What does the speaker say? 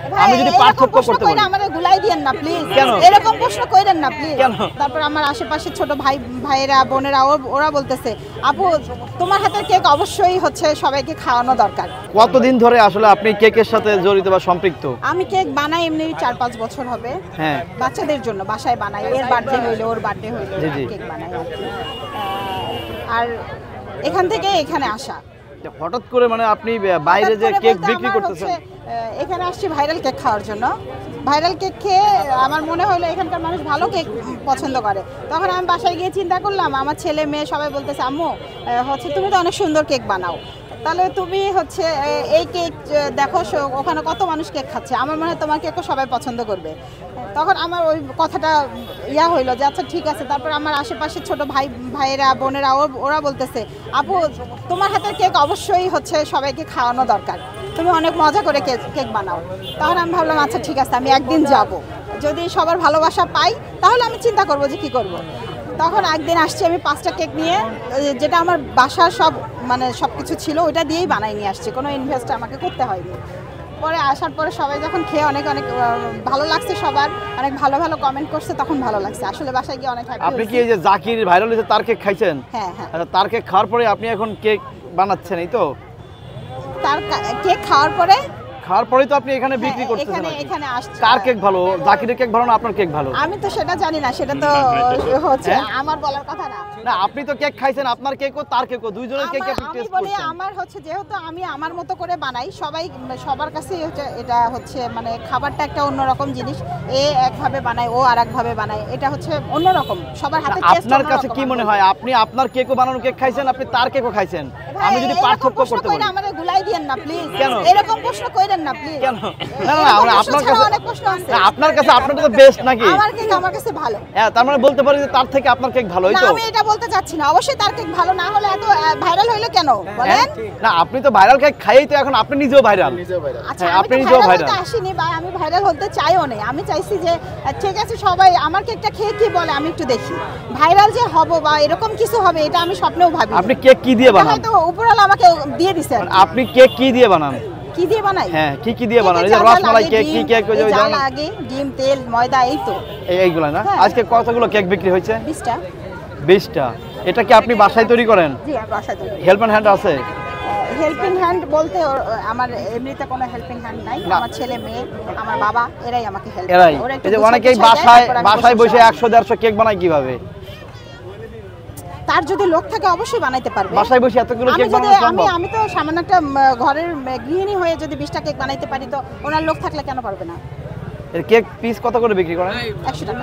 আমি যদি পার্থক্য করতে বলি আমারে গুলাই দিয়েন না প্লিজ, এরকম প্রশ্ন কইরেন না প্লিজ। তারপর আমার আশেপাশে ছোট ভাইরা বোনেরা ওরা বলতেছে আপু তোমার হাতের কেক অবশ্যই হচ্ছে সবাইকে খাওয়ানো দরকার। কতদিন ধরে আসলে আপনি কেকের সাথে জড়িত বা সম্পৃক্ত? আমি কেক বানাই এমনি 4-5 বছর হবে। হ্যাঁ, বাচ্চাদের জন্য বাসায় বানাই, এর বার্থডে হইলো ওর বার্থডে হইলো কেক বানাই আর এখান থেকে এখানে আসা। হঠাৎ করে মানে আপনি বাইরে যে কেক বিক্রি করতেছেন? এখানে আসছি ভাইরাল কেক খাওয়ার জন্য। ভাইরাল কেক খেয়ে আমার মনে হলো এখানকার মানুষ ভালো কেক পছন্দ করে। তখন আমি বাসায় গিয়ে চিন্তা করলাম আমার ছেলে মেয়ে সবাই বলতেছে আম্মু হচ্ছে তুমি তো অনেক সুন্দর কেক বানাও, তাহলে তুমি হচ্ছে এই কেক দেখো ওখানে কত মানুষ কেক খাচ্ছে, আমার মনে হয় তোমার কেকও সবাই পছন্দ করবে। তখন আমার ওই কথাটা হইলো যে আচ্ছা ঠিক আছে। তারপর আমার আশেপাশে ছোট ভাইরা বোনেরা ওরা বলতেছে আপু তোমার হাতের কেক অবশ্যই হচ্ছে সবাইকে খাওয়ানো দরকার, তুমি অনেক মজা করে কেক বানাও। তখন আমি ভাবলাম আচ্ছা ঠিক আছে আমি একদিন যাব, যদি সবার ভালোবাসা পাই তাহলে আমি চিন্তা করবো যে কি করব। তখন একদিন আসছি আমি 5টা কেক নিয়ে, যেটা আমার বাসার সব কিছু ছিল ওইটা দিয়েই বানাই নিয়ে আসছি, কোনো ইনভেস্ট আমাকে করতে হয়নি। পরে আসার পরে সবাই যখন খেয়ে অনেক ভালো লাগছে, সবার অনেক ভালো কমেন্ট করছে, তখন ভালো লাগছে। আসলে বাসায় গিয়ে অনেক হ্যাপি। আপনি কি এই যে জাকির ভাইরাল হয়েছে তার কেক খাইছেন? হ্যাঁ। আচ্ছা, তার কেক খাওয়ার পরে আপনি এখন কেক বানাচ্ছেন, এই তো? তার কেক খাওয়ার পরেই তো আপনি এখানে বিক্রি করতেছেন। এখানে আসছে। কার কেক ভালো, জাকিরের কেক ভালো না আপনার কেক ভালো? আমি তো সেটা জানি না, সেটা তো হচ্ছে আমার বলার কথা না। না, আপনি তো কেক খাইছেন, আপনার কেকও তার কেকও দুইজনের কেক আপনি টেস্ট করছেন। আমি বলি আমার হচ্ছে যেহেতু আমি আমার মতো করে বানাই, সবার কাছেই হচ্ছে এটা হচ্ছে মানে খাবারটা একটা অন্যরকম জিনিস। একভাবে বানায়, ও আরেকভাবে বানায়, এটা হচ্ছে অন্যরকম, সবার হাতে টেস্ট। আপনার কাছে কি মনে হয় আপনি আপনার কেকও বানানো কেক খাইছেন, আপনি তার কেকও খাইছেন? আমি যদি পার্থক্য করতে বলি আমারে গুলাই দিয়েন না প্লিজ, কেন এরকম প্রশ্ন কইরেন না প্লিজ। কেন? না আপনার কাছে অনেক প্রশ্ন আছে। আপনার কাছে আপনারটা তো বেস্ট নাকি? আমার কাছে ভালো। হ্যাঁ, তার মানে বলতে পারি যে তার থেকে আপনার কেক ভালো, এই তো? আমি এটা বলতে চাচ্ছি না, অবশ্যই তার কেক ভালো, না হলে এত ভাইরাল হইলো কেন বলেন? না, আপনি তো ভাইরাল কেক খাইয়েই তো এখন আপনি নিজেও ভাইরাল। আচ্ছা, আপনি নিজেও ভাইরাল আসেনি বা আমি ভাইরাল হতে চাইও না। আমি চাইছি যে ঠিক আছে সবাই আমার কেকটা খেয়ে কি বলে আমি একটু দেখি, ভাইরাল যে হব বা এরকম কিছু হবে এটা আমি স্বপ্নেও ভাবি। আপনি কেক কি দিয়ে বানান? হয়তো উপরওয়ালা আমাকে দিয়ে দিয়েছে। আপনি কেক কি দিয়ে বানান? কি দিয়ে বানাই? হ্যাঁ, কি দিয়ে বানান? এই যে রসমালাই কেক, কি কেক ওই যে জাল আগে ডিম তেল ময়দা এই তো এইগুলা না? আজকে কতগুলো কেক বিক্রি হয়েছে? 20টা। 20টা। এটা কি আপনি বাসায় তৈরি করেন? জি, বাসায় তৈরি। হেল্পিং হ্যান্ড আছে? হেল্পিং হ্যান্ড বলতে আমার এমনিতে কোনো হেল্পিং হ্যান্ড নাই। আমার ছেলে মেয়ে আমার বাবা এরাই আমাকে হেল্প করে। এই যে অনেকেই বাসায় বসে 100-150 কেক বানায় কিভাবে? তার যদি লোক থাকে অবশ্যই বানাইতে পারবে। বাসায় বসে এতগুলো কেক বানানো সম্ভব? আমি তো সামান্য একটা ঘরের গৃহিণী হয়ে যদি 20টা কেক বানাইতে পারি, তো ওনার লোক থাকলে কেন পারবে না? এর কেক পিস কত করে বিক্রি করেন? 100 টাকা।